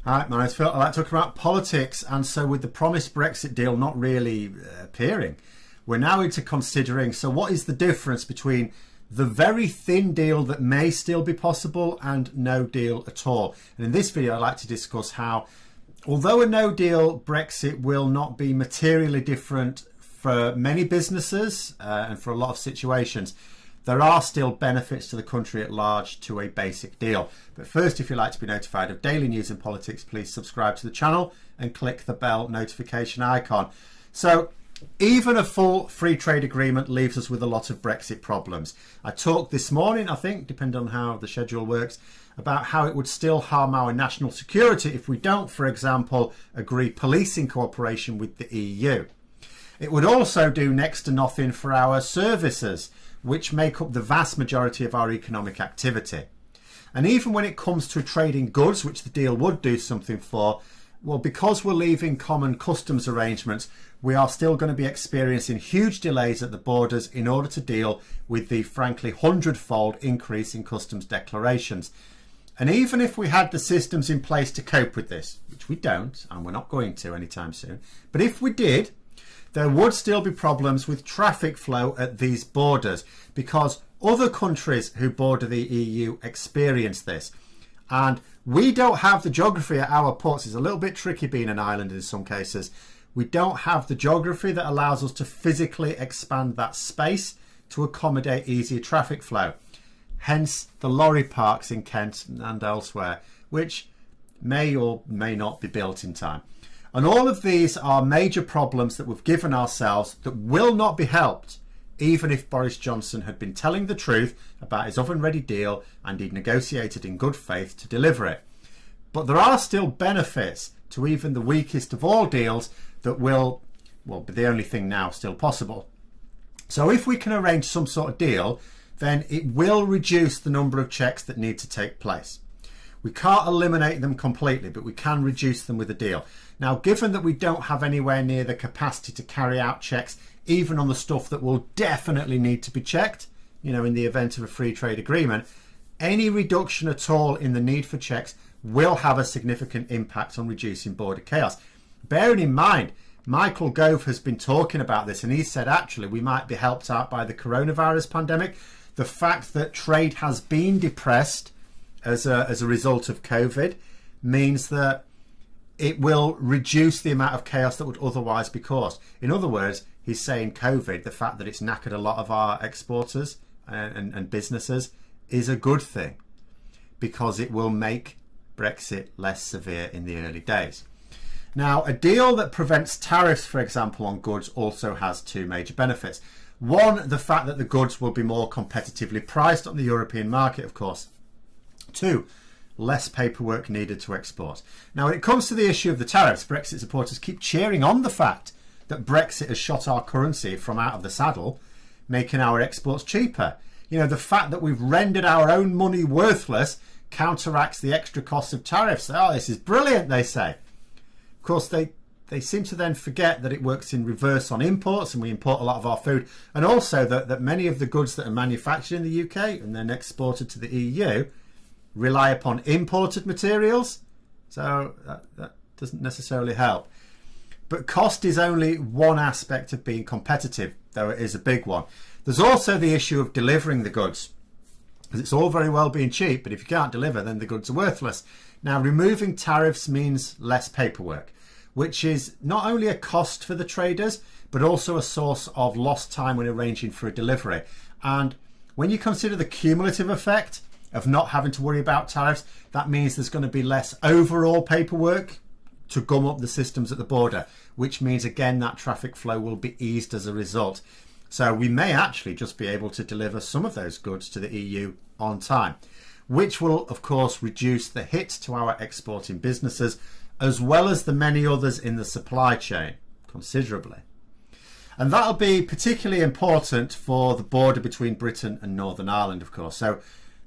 Hi, my name's Phil. I like talking about politics, and so with the promised Brexit deal not really appearing, we're now into considering, so what is the difference between the very thin deal that may still be possible and no deal at all? And in this video I'd like to discuss how, although a no deal Brexit will not be materially different for many businesses and for a lot of situations, there are still benefits to the country at large to a basic deal. But first, if you'd like to be notified of daily news and politics, please subscribe to the channel and click the bell notification icon. So even a full free trade agreement leaves us with a lot of Brexit problems. I talked this morning, I think, depending on how the schedule works, about how it would still harm our national security if we don't, for example, agree policing cooperation with the EU. It would also do next to nothing for our services, which make up the vast majority of our economic activity. And even when it comes to trading goods, which the deal would do something for, well, because we're leaving common customs arrangements, we are still going to be experiencing huge delays at the borders in order to deal with the frankly 100-fold increase in customs declarations. And even if we had the systems in place to cope with this, which we don't, and we're not going to anytime soon, but if we did, there would still be problems with traffic flow at these borders because other countries who border the EU experience this. And we don't have the geography at our ports. It's a little bit tricky being an island in some cases. We don't have the geography that allows us to physically expand that space to accommodate easier traffic flow. Hence the lorry parks in Kent and elsewhere, which may or may not be built in time. And all of these are major problems that we've given ourselves that will not be helped even if Boris Johnson had been telling the truth about his oven-ready deal and he'd negotiated in good faith to deliver it. But there are still benefits to even the weakest of all deals that will, well, be the only thing now still possible. So if we can arrange some sort of deal, then it will reduce the number of checks that need to take place. We can't eliminate them completely, but we can reduce them with a deal. Now, given that we don't have anywhere near the capacity to carry out checks, even on the stuff that will definitely need to be checked, you know, in the event of a free trade agreement, any reduction at all in the need for checks will have a significant impact on reducing border chaos. Bearing in mind, Michael Gove has been talking about this, and he said actually we might be helped out by the coronavirus pandemic. The fact that trade has been depressed as a result of COVID means that it will reduce the amount of chaos that would otherwise be caused. In other words, he's saying COVID, the fact that it's knackered a lot of our exporters and businesses, is a good thing because it will make Brexit less severe in the early days. Now, a deal that prevents tariffs, for example, on goods also has two major benefits. One, the fact that the goods will be more competitively priced on the European market, of course. Two, less paperwork needed to export. Now, when it comes to the issue of the tariffs, Brexit supporters keep cheering on the fact that Brexit has shot our currency from out of the saddle, making our exports cheaper. You know, the fact that we've rendered our own money worthless counteracts the extra costs of tariffs. Oh, this is brilliant, they say. Of course, they seem to then forget that it works in reverse on imports, and we import a lot of our food, and also that many of the goods that are manufactured in the UK and then exported to the EU rely upon imported materials, so that doesn't necessarily help. But cost is only one aspect of being competitive, though it is a big one. There's also the issue of delivering the goods, because it's all very well being cheap, but if you can't deliver, then the goods are worthless. Now, removing tariffs means less paperwork, which is not only a cost for the traders, but also a source of lost time when arranging for a delivery. And when you consider the cumulative effect of not having to worry about tariffs, that means there's going to be less overall paperwork to gum up the systems at the border, which means again that traffic flow will be eased as a result. So we may actually just be able to deliver some of those goods to the EU on time, which will of course reduce the hit to our exporting businesses as well as the many others in the supply chain considerably. And that'll be particularly important for the border between Britain and Northern Ireland, of course. So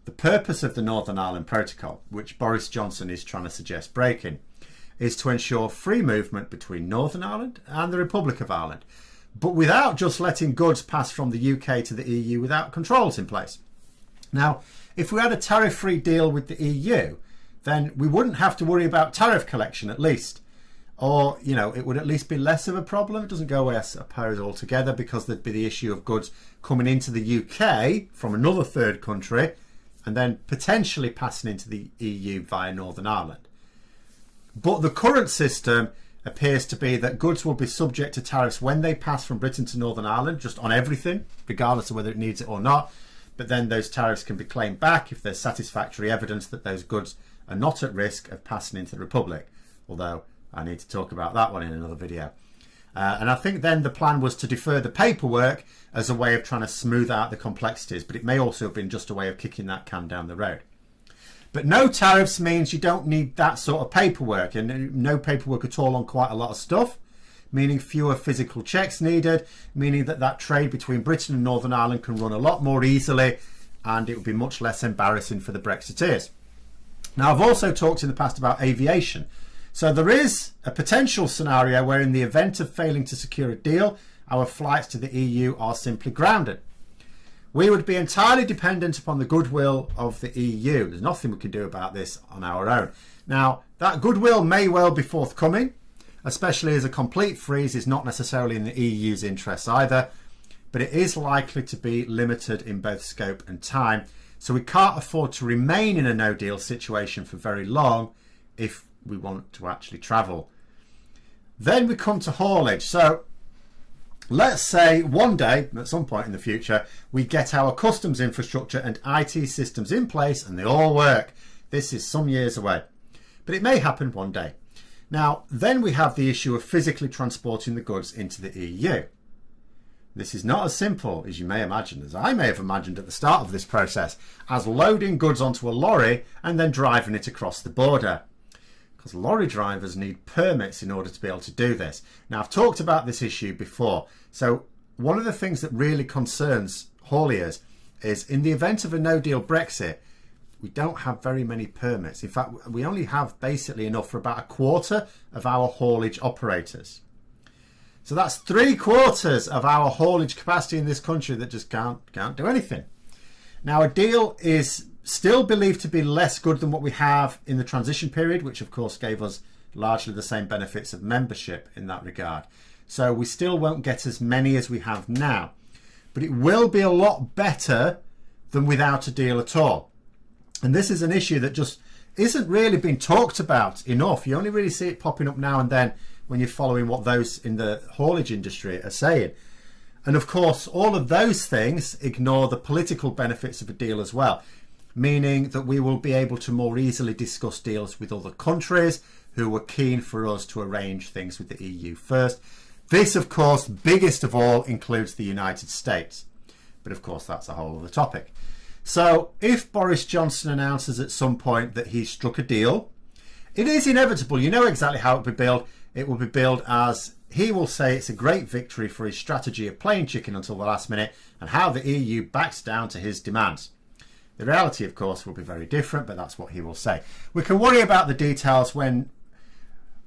the purpose of the Northern Ireland Protocol, which Boris Johnson is trying to suggest breaking, is to ensure free movement between Northern Ireland and the Republic of Ireland, but without just letting goods pass from the UK to the EU without controls in place. Now, if we had a tariff-free deal with the EU, then we wouldn't have to worry about tariff collection at least. Or, you know, it would at least be less of a problem. It doesn't go away, I suppose, altogether, because there'd be the issue of goods coming into the UK from another third country and then potentially passing into the EU via Northern Ireland. But the current system appears to be that goods will be subject to tariffs when they pass from Britain to Northern Ireland, just on everything, regardless of whether it needs it or not. But then those tariffs can be claimed back if there's satisfactory evidence that those goods are not at risk of passing into the Republic. Although I need to talk about that one in another video. And I think then the plan was to defer the paperwork as a way of trying to smooth out the complexities, but it may also have been just a way of kicking that can down the road. But no tariffs means you don't need that sort of paperwork, and no paperwork at all on quite a lot of stuff, meaning fewer physical checks needed, meaning that that trade between Britain and Northern Ireland can run a lot more easily, and it would be much less embarrassing for the Brexiteers. Now, I've also talked in the past about aviation. So there is a potential scenario where in the event of failing to secure a deal, our flights to the EU are simply grounded. We would be entirely dependent upon the goodwill of the EU. There's nothing we can do about this on our own. Now, that goodwill may well be forthcoming, especially as a complete freeze is not necessarily in the EU's interests either, but it is likely to be limited in both scope and time. So we can't afford to remain in a no-deal situation for very long if we want to actually travel. Then we come to haulage. So let's say one day, at some point in the future, we get our customs infrastructure and IT systems in place and they all work. This is some years away, but it may happen one day. Now, then we have the issue of physically transporting the goods into the EU. This is not as simple as you may imagine, as I may have imagined at the start of this process, as loading goods onto a lorry and then driving it across the border. Because lorry drivers need permits in order to be able to do this. Now, I've talked about this issue before. So one of the things that really concerns hauliers is in the event of a no-deal Brexit, we don't have very many permits. In fact, we only have basically enough for about a quarter of our haulage operators. So that's 3/4 of our haulage capacity in this country that just can't do anything. Now, a deal is still believed to be less good than what we have in the transition period, which of course gave us largely the same benefits of membership in that regard. So we still won't get as many as we have now, but it will be a lot better than without a deal at all. And this is an issue that just isn't really being talked about enough. You only really see it popping up now and then when you're following what those in the haulage industry are saying. And of course, all of those things ignore the political benefits of a deal as well, meaning that we will be able to more easily discuss deals with other countries who were keen for us to arrange things with the EU first. This, of course, biggest of all, includes the United States. But of course, that's a whole other topic. So if Boris Johnson announces at some point that he's struck a deal, it is inevitable. You know exactly how it will be billed. It will be billed as he will say it's a great victory for his strategy of playing chicken until the last minute and how the EU backs down to his demands. The reality, of course, will be very different, but that's what he will say. We can worry about the details when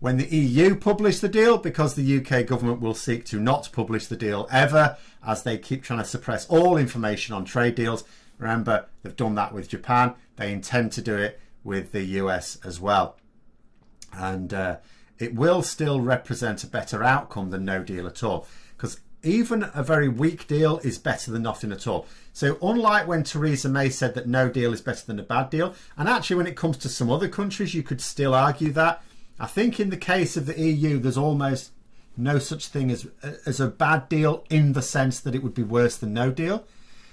the EU publish the deal, because the UK government will seek to not publish the deal ever, as they keep trying to suppress all information on trade deals. Remember, they've done that with Japan. They intend to do it with the US as well. And it will still represent a better outcome than no deal at all, because even a very weak deal is better than nothing at all. So unlike when Theresa May said that no deal is better than a bad deal, and actually when it comes to some other countries you could still argue that, I think in the case of the EU there's almost no such thing as a bad deal, in the sense that it would be worse than no deal,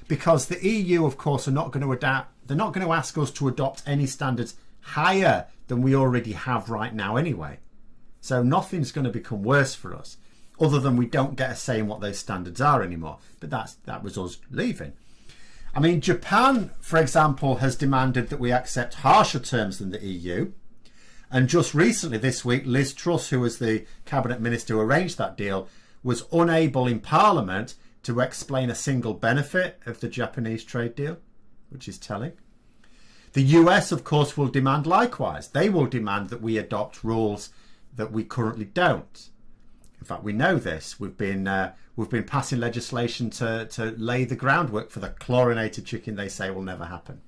because the EU, of course, are not going to adapt. They're not going to ask us to adopt any standards higher than we already have right now anyway. So nothing's going to become worse for us, other than we don't get a say in what those standards are anymore. But that was us leaving. I mean, Japan, for example, has demanded that we accept harsher terms than the EU. And just recently this week, Liz Truss, who was the cabinet minister who arranged that deal, was unable in Parliament to explain a single benefit of the Japanese trade deal, which is telling. The US, of course, will demand likewise. They will demand that we adopt rules that we currently don't. In fact, we know this. We've been passing legislation to lay the groundwork for the chlorinated chicken they say will never happen.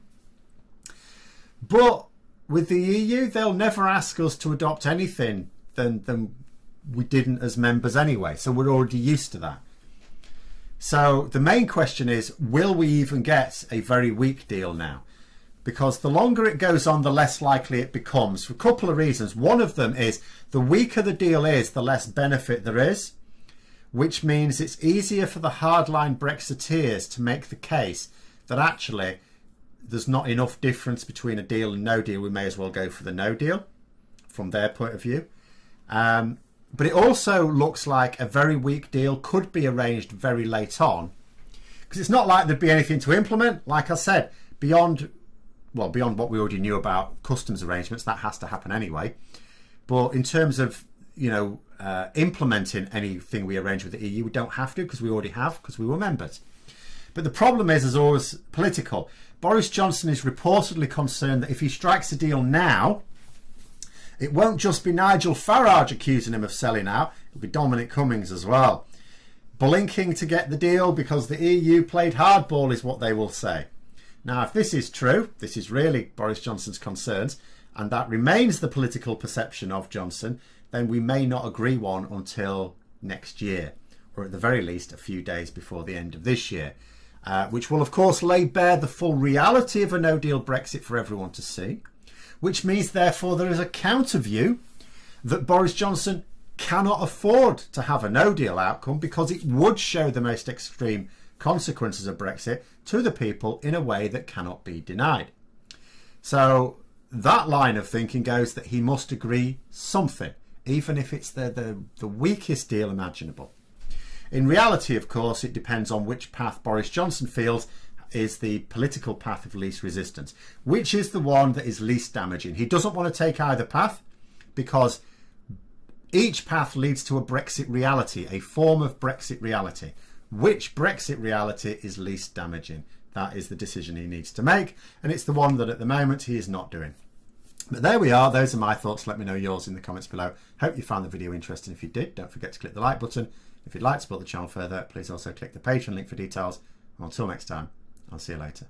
But with the EU, they'll never ask us to adopt anything than we didn't as members anyway. So we're already used to that. So the main question is, will we even get a very weak deal now? Because the longer it goes on, the less likely it becomes, for a couple of reasons. One of them is the weaker the deal is, the less benefit there is, which means it's easier for the hardline Brexiteers to make the case that actually there's not enough difference between a deal and no deal. We may as well go for the no deal from their point of view. But it also looks like a very weak deal could be arranged very late on, because it's not like there'd be anything to implement. Like I said, beyond what we already knew about customs arrangements, that has to happen anyway. But in terms of, implementing anything we arrange with the EU, we don't have to, because we already have, because we were members. But the problem is, as always, political. Boris Johnson is reportedly concerned that if he strikes a deal now, it won't just be Nigel Farage accusing him of selling out, it'll be Dominic Cummings as well. Blinking to get the deal because the EU played hardball is what they will say. Now, if this is true, this is really Boris Johnson's concerns, and that remains the political perception of Johnson, then we may not agree one until next year, or at the very least a few days before the end of this year, which will of course lay bare the full reality of a no-deal Brexit for everyone to see, which means therefore there is a counter view that Boris Johnson cannot afford to have a no-deal outcome, because it would show the most extreme consequences of Brexit to the people in a way that cannot be denied. So that line of thinking goes that he must agree something, even if it's the weakest deal imaginable. In reality, of course, it depends on which path Boris Johnson feels is the political path of least resistance, which is the one that is least damaging. He doesn't want to take either path, because each path leads to a Brexit reality, a form of Brexit reality. Which Brexit reality is least damaging? That is the decision he needs to make, and it's the one that at the moment he is not doing. But there we are. Those are my thoughts. Let me know yours in the comments below. Hope you found the video interesting. If you did, don't forget to click the like button. If you'd like to support the channel further, please also click the Patreon link for details. And until next time, I'll see you later.